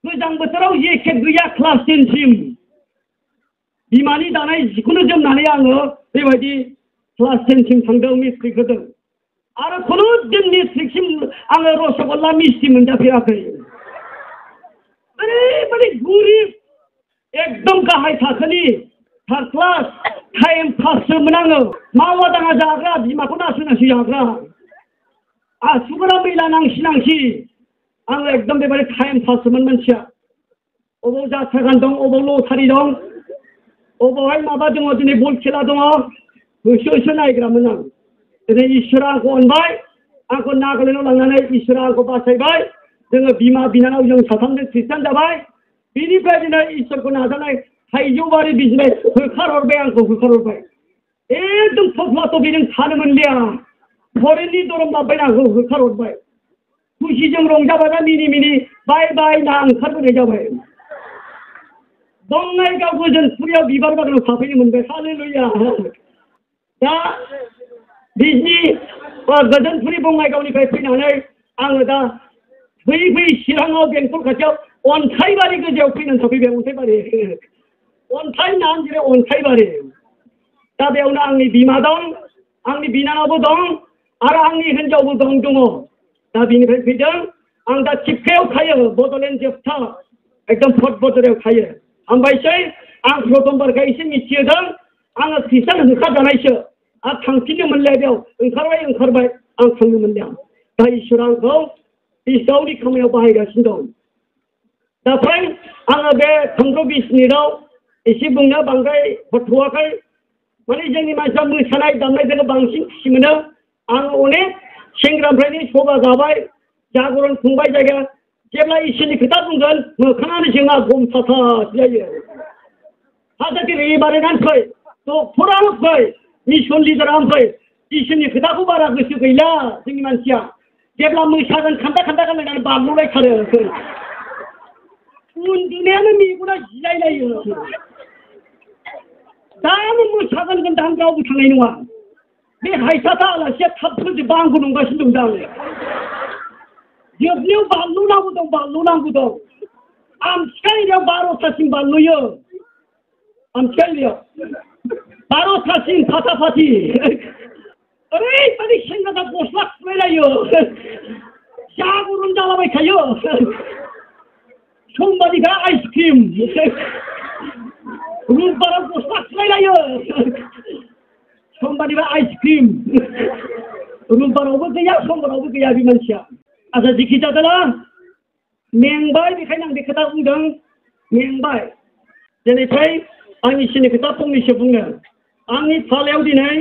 गोजां बोथोराव जेकेट गैया क्लास 10 सिम बिमानि दानाय जिखौनो जोमनानै आङो बेबायदि क्लास 10 सिम थांदों मेट्रिक होदों आरो खुनु दिन मेट्रिकसिम आङो रसगल्ला मिस्टि मोनजाफेराखै ओरैबायदि गोरिब एकदम गाहाय थाखोनि थार्ड क्लास टाइम पाससोमोन आङो मावा दाङा जाग्रा बिमाखौ नासय जाग्रा आसुगुरा मैला नांसि आङो एकदम बेबायदि टाइम पाससोमोन मानसिया अबाव जाथ्रा गान दं अबाव लटारि दं अबावहाय माबा दङ दिनै बल खेला दङ होसो नायग्रामोन आं दिनै इसोरा आंखौ अनबाय आंखौ नागालेण्डआव लांनानै इसोरा आंखौ बासायबाय जोङो बिमा बिनानाव जों साथामजों खृष्टान जाबाय बिनिफ्राय दिनै इसोरखौ नाजानाय थाइजौबारि बिजनेस होखारहरबाय आंखौ होखारहरबाय एकदम थफ्ला थफ्लिजों थानो मोनलिया फरेननि दरम लाबबाय आंखौ होखारहरबाय खुसिजों रंजाबाय मिनि बाय बाय ना ओंखारबोनाय जाबाय बङाइगाव गोजोनपुरियाव बिबार बागानाव थाफैनो मोनबाय हालेलुया दा बिजनि गोजोनपुरि बङाइगावनिफ्राय फैनानै आङो दा फैयै चिराङाव बेंटल खाथियाव अन्थाइबारि गोजौआव फैनानै सफैबाय अन्थाइ नाम जेरै अन्थाइबारि दा बेयावनो आंनि बिमा दं आंनि बिनानावबो दं आरो आंनि हिन्जावबो दङ दा बिनिफ्राय फैदों आं दा थिपकायाव थायो बड'लेण्ड जोबथा एकदम फट बदरायाव थायो हामबायसै आं प्रथमबारखौ एसे मिथिहोदों आङो खृष्टान होखाजानायसो आरो थांफिननो मोनलाय बेयाव ओंखारबाय आं थांनो मोनलिया दा इसोरा आंखौ गावनि खामानियाव बाहायगासिनो दं दा फ्राय आङो बे 15-20 मिनिटआव एसे बुंनो बांद्राय हरथ'वाखै माने जोंनि मानसिया मोसानाय दामनायजोंनो बांसिन खुसि मोनो आं अनेक सेंग्रानिफ्रायनो सभा जाबाय जागरण खुंबाय जायगा जेब्ला इसोरनि खोथा बुंगोन मोखाङानो जोंहा गमथाथा जायो हाजारखि रेबारेन्टआनो फै डक्टरानो फै मिसन लिडारानो फै इसोरनि खोथाखौ बारा गोसो गैला जोंनि मानसिया जेब्ला मोसागोन खान्दा गानलायनानै बारल'लायथारो उन्दुनायानो मेगना जिलायलायो दानो मोसागोन होनदां रावबो थांनाय नङा बे हायथाथा आलासिया थाब फोजोबबा आंखौ नंगासिनो दं दा जोबनायाव बानलु नांगौ दं आमथिखा एरियायाव 12थासिम बानलुयो आमथिखा एरियायाव 12थासिम फाटाफाटि ओरैबायदि सेंग्राफ्रा गस्ला खुलायलायो जागरन जालाबायखायो समबादिखा आइसक्रिम रुबबाराव गस्ला खुलायलायो समबादिबा आइसक्रिम रुबबारावबो गैया समबारावबो गैया बे मानसिया आच्छा जिखि जादोला मेंबाय बेखायनो आं बे खोथा बुंदों मेंबाय दिनैफ्राय आं इसोरनि खोथा फंनैसो बुंनो आंनि फालायाव दिनै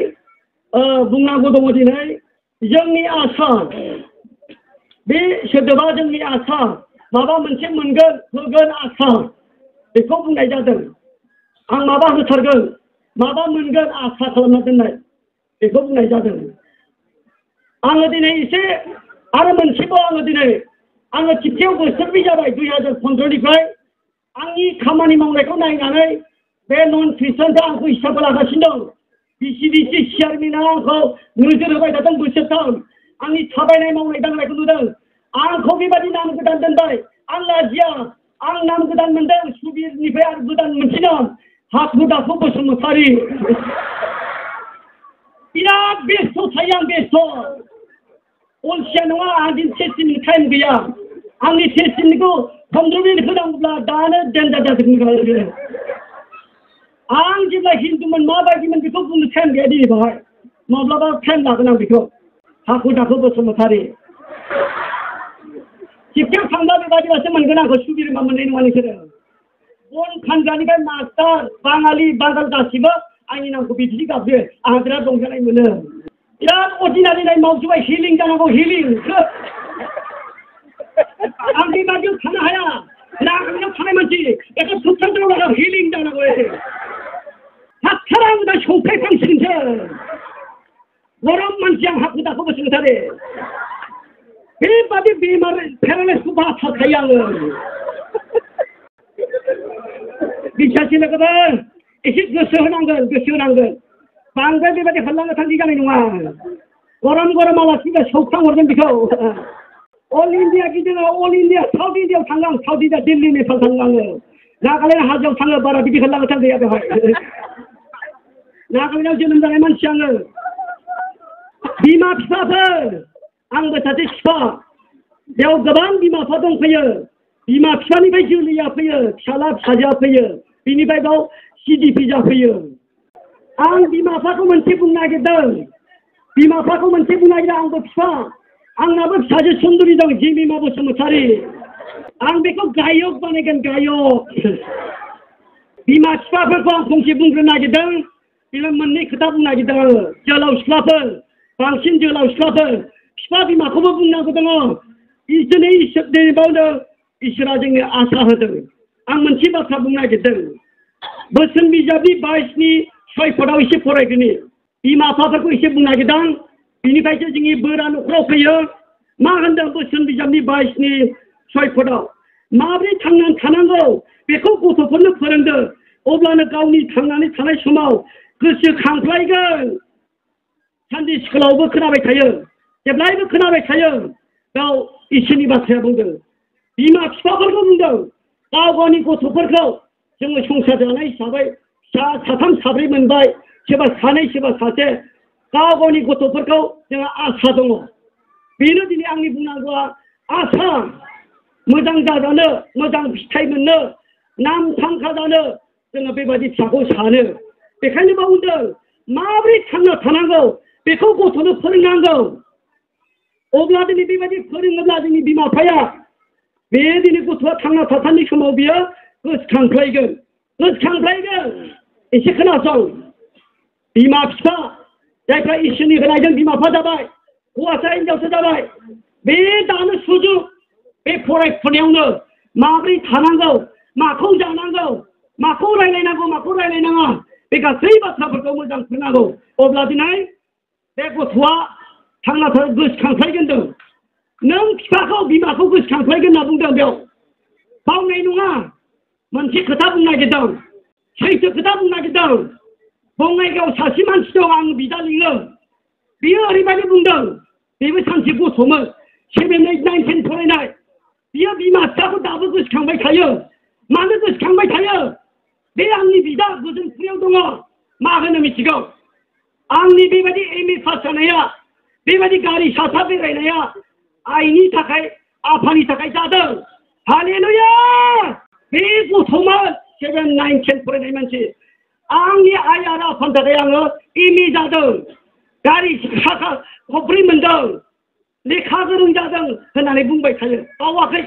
बुंनांगौ दङ दिनै जोंनि आसा बे सोदोबा जोंनि आसा माबा मोनसे मोनगोन होगोन आसा बेखौ बुंनाय जादों आं माबा होथारगोन माबा मोनगोन आसा खालामना दोननाय बेखौ बुंनाय जादों आङो दिनै एसे आरो मोनसेबाव आङो थिपकायाव बोसोरनै जाबाय 2015निफ्राय आंनि खामानि मावनायखौ नायनानै बे नन ख्रिस्टानफ्रा आंखौ हिसाब लागासिनो दं बिसिडिसि चेयारमेना आंखौ नोजोर होबाय थादों बोसोरथाम आंनि थाबायनाय मावनाय दांनायखौ नुदों आंखौ बेबायदि नाम गोदान दोनबाय आं लाजिया आं नाम गोदान मोनदों सुबिरनिफ्राय आरो गोदान मोनसे नाम हाखु दाखु बसुमतारी बिराद बेस्थ' थायो आं बेस्थ' अलसिया नङा आंहा दिन टेस्टिनि टाइम गैया आंनि टेस्टिनिखौ 15 मिनिट होनांगौब्ला दानो देन्जार जाजोबगोन आं जेब्ला हिन्दुमोन माबायदिमोन बेखौ बुंनो टाइम गैया दिनै बाहाय माब्लाबा टाइम लागोन आं बेखौ हाखु दाखु बसुमतारी थिपकायाव थांब्ला बेबायदिबासो मोनगोन आंखौ सुबिरमा मोननाय नङा नोंसोरो बन फानग्रानिफ्राय मास्टार बाङालि बांगाल गासिबो आंनि नामखौ बिदि गाबदो आंहा बिराद रंजानाय मोनो बिराद अर्डिनारि नाय मावजोबबाय हिलिं जानांगौ हिलिं आं बेबादियाव थानो हाया नागालेण्डआव थानाय मानसि एखौ सुबसानद्रायाव लागा हिलिं जानांगौ हाथारा आं दा सौफायखांसिगोनसो गरम मानसि आं हाखु दाखु बसुमतारी बेबादि बेमार पेरालाइसखौ बाथारखायो आङो बिसासि लोगोफोर एसे गोसो होनांगोन बांद्राय बेबायदि हरलांनो थांखि जानाय नङा गरम आलासिबा सौखांहरगोन बेखौ अल इण्डिया गिदिङो अल इण्डिया साउथ इण्डियायाव थाङो आं साउथ इण्डिया दिल्ली नेपाल थाङो आङो नागालेण्ड हाजोआव थाङो बारा बिदि खोन्थागोथां गैया बेवहाय नागालेण्डआव जोनोम जानाय मानसि आङो बिमा बिफाफोर आंबो सासे बिफा बेयाव गोबां बिमा बिफा दंफैयो बिमा बिफानिफ्राय जोलैया फैयो फिसाला फिसाजोआ फैयो बिनिफ्राय बाव CDP जाफैयो आं बिमा बिफाखौ मोनसे बुंनो नागिरदों बिमा बिफाखौ मोनसे बुंनो नागिरदों आंबो बिफा आंनाबो फिसाजो सुन्दुरि दं जिमिमा बसुमतारी आं बेखौ गायक बानायगोन गायक बिमा बिफाफोरखौ आं फंसे बुंग्रोनो नागिरदों बेनो मोननै खोथा बुंनो नागिरदों आङो जोहोलाव सिख्लाफोर बांसिन जोहोलाव सिख्लाफोर बिफा बिमाखौबो बुंनांगौ दङ इसोरनि बावनो इसोरा जोंनो आसा होदों आं मोनसे बाथ्रा बुंनो नागिरदों बोसोन बिजाबनि 22नि 6 फटआव एसे फरायगोनि बिमा बिफाफोरखौ एसे बुंनो नागिरदों बिनिफ्रायसो जोंनि बोरा न'खराव फैयो मा होनदों बोसोन बिजाबनि 22नि 6 फटआव माबोरै थांनानै थानांगौ बेखौ गथ'फोरनो फोरोंदो अब्लानो गावनि थांनानै थानाय समाव गोसोखांफ्लायगोन सानदे स्कुलावबो खोनाबाय थायो जेब्लायबो खोनाबाय थायो गाव इसोरनि बाथ्राया बुंदों बिमा बिफाफोरखौ बुंदों गाव गावनि गथ'फोरखौ जोङो संसार जानाय हिसाबै फिसा साथाम साब्रै मोनबाय सोरबा सानै सोरबा सासे गाव गावनि गथ'फोरखौ जोंहा आसा दङ बेनो दिनै आंनि बुंनांगौआ आसा मोजां जाजानो मोजां फिथाइ मोननो नाम थांखा जानो जोङो बेबायदि फिसाखौ सानो बेखायनो बुंदों माबोरै थांना थानांगौ बेखौ गथ'नो फोरोंनांगौ अब्ला दिनै बेबायदि फोरोङोब्ला जोंनि बिमा बिफाया बे दिनै गथ'आ थांना थासान्दि समाव बियो गोसोखांफ्लायगोन एसे खोनासं बिमा बिफा जायफ्रा इसोरनि होनायजों बिमा बिफा जाबाय हौवासा हिनजावसा जाबाय बे दानो सुजुग बे फरायफुनायावनो माबोरै थानांगौ माखौ जानांगौ माखौ रायलायनांगौ माखौ रायलायनाङा बे गासै बाथ्राफोरखौ मोजां फोरोंनांगौ अब्ला दिनै बे गथ'आ थांना थानो गोसोखांफ्लायगोन नों बिफाखौ बिमाखौ गोसोखांफ्लायगोन होनना बुंदों बेयाव बावनाय नङा मोनसे खोथा बुंनो नागिरदों सैथो खोथा बुंनो नागिरदों बङाइगावआव सासे मानसि दं आं बिदा लिङो बियो ओरैबायदि बुंदों बेबो सानसे गथ'मोन 7, 8, 9, 10 फरायनाय बियो बिमा बिफाखौ दाबो गोसोखांबाय थायो मानो गोसोखांबाय थायो बे आंनि बिदा गोजोनपुरियाव दङ मा होनो मिथिगौ आंनि बेबायदि MA पास जानाया बेबायदि गारि साथा बेरायनाया आइनि थाखाय आफानि थाखाय जादों हालेलुया बे गथ'मोन 7, 9, 10 फरायनाय मानसि आंनि आइ आरो आफानि थाखाय आङो MA जादों गारि साखा खबब्रै मोनदों लेखा गोरों जादों होननानै बुंबाय थायो बावाखै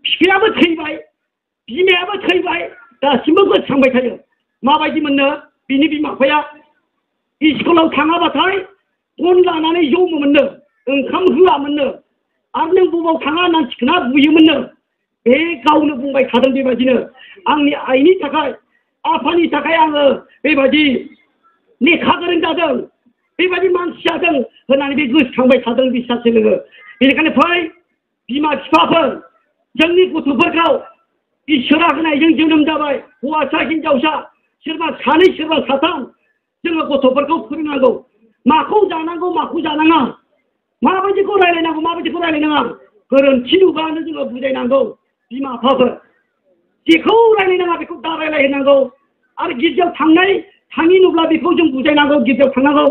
बिफायाबो थैबाय बिमायाबो थैबाय दासिमबो गोसोखांबाय थायो माबायदि मोननो बिनि बिमा बिफाया स्कुलाव थाङाबाथाय फन लानानै जमोमोननो ओंखाम होआमोननो आरो नों बबाव थाङा होननानै थिखोना बुयोमोननो बे गावनो बुंबाय थादों बेबायदिनो आंनि आइनि थाखाय आफानि थाखाय आङो बेबायदि लेखा गोरों जादों बेबायदि मानसि जादों होननानै बे गोसोखांबाय थादों बिसासो लोगो बेनिखायनो फै बिमा बिफाफोर जोंनि गथ'फोरखौ इसोरा होनायजों जोनोम जाबाय हौवासा हिनजावसा सोरबा सानै सोरबा साथाम जोङो गथ'फोरखौ फोरोंनांगौ माखौ जानांगौ माखौ जानाङा माबायदिखौ रायलायनांगौ माबायदिखौ रायलायनाङा गोरोन्थि नुबानो जोङो बुजायनांगौ बिमा बिफाफोर जेखौ रायलायनाङा बेखौ दा रायलायनांगौ आरो गिर्जायाव थाङि नुब्ला बेखौ जों बुजायनांगौ गिर्जायाव थांनांगौ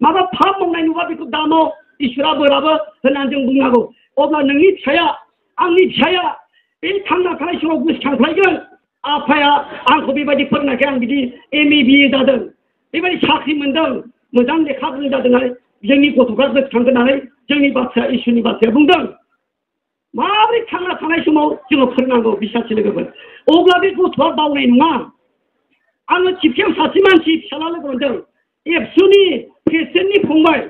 माबा फाप मावनाय नुबा बेखौ दा माव इसोरा बोराबो होननानै जों बुंनांगौ अब्ला नोंनि फिसाया आंनि फिसाया बे थांना थानाय समाव गोसोखांफ्लायगोन आफाया आंखौ बेबायदि फोरोंनायखाय आं बिदि MA BA जादों बेबायदि साख्रि मोनदों मोजां लेखा गोरों जादों होननानै जोंनि गथ'फ्रा गोसोखांगोन होननानै जोंनि बाथ्राया इसोरनि बाथ्राया बुंदों माबोरै थांना थानाय समाव जोङो फोरोंनांगौ बिसासि लोगोफोर अब्ला बे गथ'आ बावनाय नङा आङो चिपकायाव सासे मानसि फिसाला लोगो मोनदों एबसुनि प्रेसिडेन्टनि फंबाय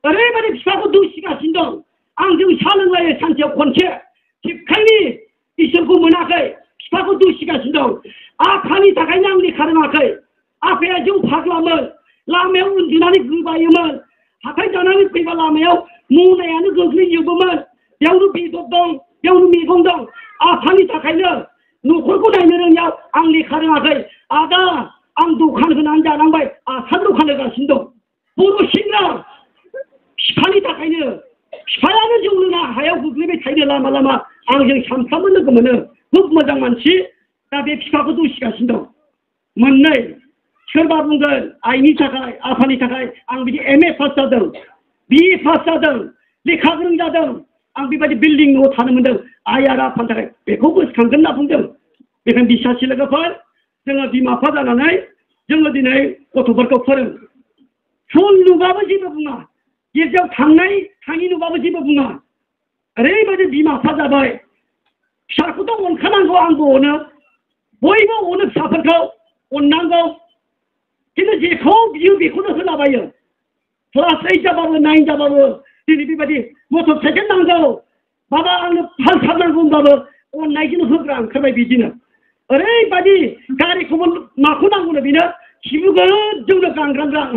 ओरैबायदि फिसाखौ दुसिगासिनो दं आंजों साहा लोंलायो सानसेयाव खनसे चिपकानि इसोरखौ मोनाखै बिफाखौ दुसिगासिनो दं आफानि थाखायनो आं लेखा रोङाखै आफाया जौ फाग्लामोन लामायाव उन्दुनानै गोबायोमोन हाथाय जानानै फैबा लामायाव मनायानो गोग्लैजोबोमोन बेयावनो बेदर दं बेयावनो मैगं दं आफानि थाखायनो न'खरखौ नायनो रोङियाव आं लेखा रोङाखै आदा आं दखान होनानै जानांबाय आसान दखान होगासिनो दं बर' सेंग्रा बिफानि थाखायनो फिफायानो जौ लोङा हायाव गोग्लैबाय थायो लामा लामा आंजों सानफ्रामबो लोगो मोनो खुब मोजां मानसि दा बे बिफाखौ दुसिगासिनो दं मोननै सोरबा बुंगोन आइनि थाखाय आफानि थाखाय आं बिदि MA पास जादों BE पास जादों लेखा गोरों जादों आं बेबायदि बिल्डिं न'आव थानो मोनदों आइ आरो आफानि थाखाय बेखौ गोसोखांगोन होनना बुंदों बेखायनो बिसासि लोगोफोर जोङो बिमा बिफा जानानै जोङो दिनै गथ'फोरखौ फोरों फुल नुबाबो जेबो बुङा गिर्जायाव थांनाय थाङि नुबाबो जेबो बुङा ओरैबायदि बिमा बिफा जाबाय फिसाखौथ' अनखानांगौ आंबो अनो बयबो अनो फिसाफोरखौ अननांगौ खिन्थु जेखौ बियो बेखौनो होलाबायो क्लास 8 जाबाबो 9 जाबाबो दिनै बेबायदि मटर साइकेल नांगौ बाबा आंनो पालसार नांगौ होनबाबो अननायजों होग्रा ओंखारबाय बिदिनो ओरैबायदि गारिखौबो माखौ नांगौनो बेनो खिबु गोजौनो गांग्रांग्रां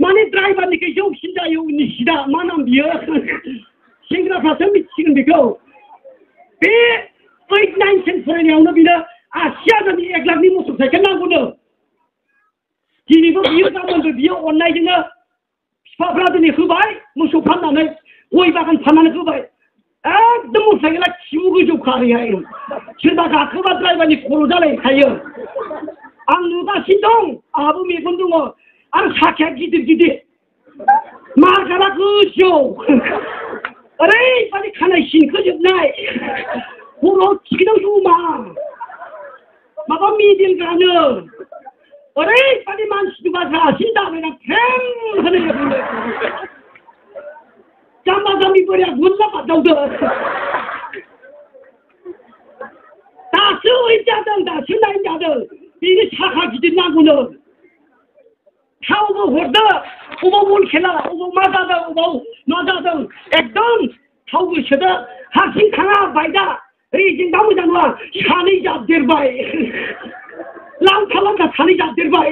माने ड्राइभारनिखै जौसिन जायो उननि सिटआ मा नाम बियो सेंग्राफ्रासो मिथिसिगोन बेखौ बे 8, 9, 10 फरायनायावनो बिनो 80,000नि 1 लाखनि मटर साइकेल नांगौनो दिनैबो बियो गाबोनबो बियो अननायजोंनो बिफाफ्रा दिनै होबाय मोसौ फाननानै गय बागान फाननानै होबाय एकदम मटर साइकेला खिबु गोजौ खारैहाय सोरबा गाखोबा ड्राइभारनि खर' जालायखायो आं नुगासिनो दं आंहाबो मेगन दङ आरो साखाया गिदिर गिदिर मार्गारा गोजौ ओरैबायदि खानाय सिनखोजोबनाय खर'आव थिखिनाव जमा माबा मेडेल गानो ओरैबायदि मानसि नुबा रासिन दाबायना फें होनो जाम्बा जाम्बि बोराया गुरला बादावदो दासो ओइ जादों दासो नाइन जादों बेनि साखा गिदिर नांगौनो थावबो हरदो अबाव बल खेला अबाव मा जादों अबाव मा जादों एकदम थावबो सोदो हारसिं थाङा बाइकआ रेजेंआ मोजां नङा सानै जाबदेरबाय लांखा लांखा सानै जाबदेरबाय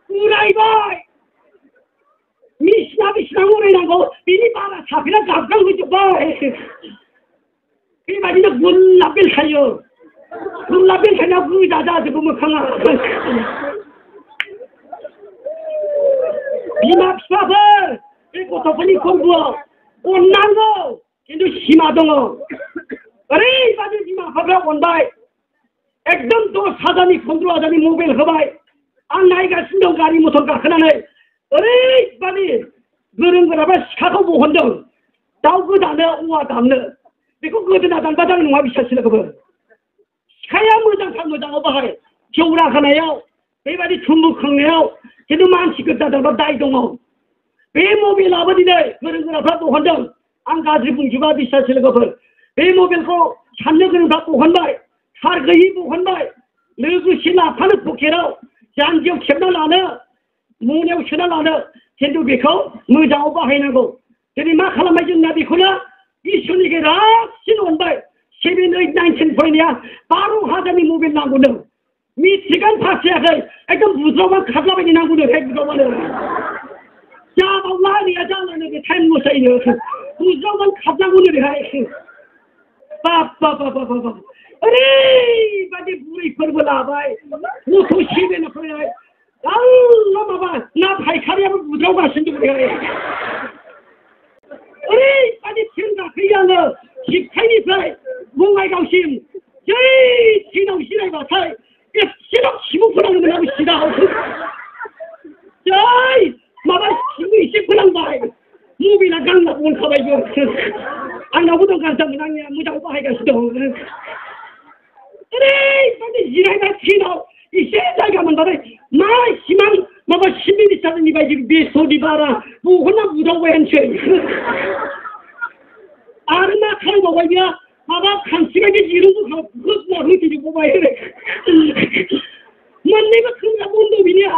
उरायबाय मिसिना बेसेबां उरायनांगौ बिनि बारा साफेना गाबगां होजोब्बाय बेबायदिनो गुरलाब बेलखायो गुरलाब बेलखायनायाव गोजा जाजोबो मोखाङा बिमा बिफाफोर बे गथ'फोरनि फोरबोआव अननांगौ खिन्थु सिमा दङ ओरैबायदि बिमा बिफाफ्रा अनबाय एकदम 10,000 15,000 मबाइल होबाय आं नायगासिनो दं गारि मटर गाखोनानै ओरैबायदि गोरों गोराफ्रा सिखाखौ बहनदों दाउ गोदानो औवा दाननो बेखौ गोदोना दानबा जानाय नङा बिसासि लोगोफोर सिखाया मोजांथार मोजाङाव बाहाय जौरा होनायाव बेबायदि थुम्बु खोंनायाव खिन्थु मानसि गोदा दानबा दाय दङ बे मबाइलाबो दिनै गोरों गोराफ्रा बहनदों आं गाज्रि बुंजोबा बिसासि लोगोफोर बे मबाइलखौ साननो गोरोंफ्रा बहनबाय थार गैयि बहनबाय लोगोसे लाफानो पकेटाव जानजियाव खेबना लानो मनायाव सोना लानो खिन्थु बेखौ मोजाङाव बाहायनांगौ दिनै मा खालामबाय जोंना बेखौनो इसोरनिखै रासिन अनबाय 7, 8, 9, 10 फरायनाया 12,000नि मबाइल नांगौनो मेट्रिकआनो पास जायाखै एकदम बुज्रावबा खारलाबायनो नांगौनो हे बुज्रावबानो जाबावला ओरैया जालानो बे टाइम लसैनो बुज्रावबानो खारनांगौनो बेहाय बाब ओरैबायदि बुरैफोरबो लाबाय गथ' 7 फरायनाय आल्ला माबा ना फायखारियाबो बुज्रावगासिनो दं बेहाय ओरैबायदि ट्रेन गाखोयो आङो सिबखायनिफ्राय बङाइगावसिम जै ट्रेनाव जिरायबाथाय एसेल' खिबु फोनांगौमोन आं सिगाङाव जै माबा खिबु एसे फोनांबाय मबाइला गांना बनखाबायबो आंनावबो दं गाज्रिमोन आंनिया मोजाङाव बाहायगासिनो दं ओरैबायदि जिरायबाय ट्रेनाव एसे जायगा मोनबाथाय मा सिमां माबा चिफ मिनिस्टारनि बायदि बेस्थ'नि बारा बहनना बुदावबायानोसै आरो मा खालामबावबाय बियो माबा खानसि बायदि दिरुंखौ होना होफिनजोबबावबाय मोननैबो खोमग्रा बन्द' बिनिया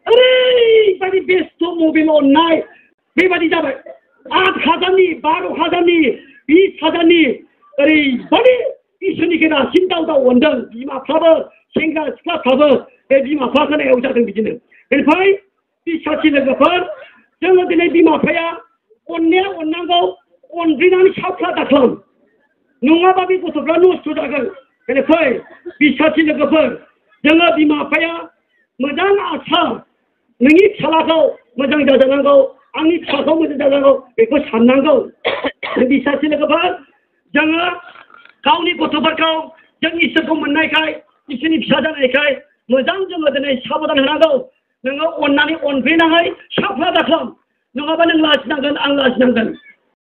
ओरैबायदि बेस्थ' मबाइल अननाय बेबायदि जाबाय 8,000नि 12,000नि 20,000नि ओरैबायदि इसोरनिखै रासिन दाव अनदों बिमाफ्राबो सेंग्रा सिख्लाफ्राबो बे बिमा बिफा होनायाव जादों बिदिनो बेनिफ्राय बिसासि लोगोफोर जोङो दिनै बिमा बिफाया अननाया अननांगौ अनज्रिनानै साफ्ला दाख्लाम नङाबा बे गथ'फ्रा नस्थ' जागोन बेनिफ्राय बिसासि लोगोफोर जोङो बिमा बिफाया मोजां आसा नोंनि फिसालाखौ मोजां जाजानांगौ आंनि फिसाखौ मोजां जाजानांगौ बेखौ साननांगौ बिसासि लोगोफोर जोङो गावनि गथ'फोरखौ जों इसोरखौ मोननायखाय इसोरनि फिसा जानायखाय मोजां जोङो दिनै साबधान होनांगौ नोङो अननानै अनफैनानै साफा दाखालाम नङाबा नों लाजिनांगोन आं लाजिनांगोन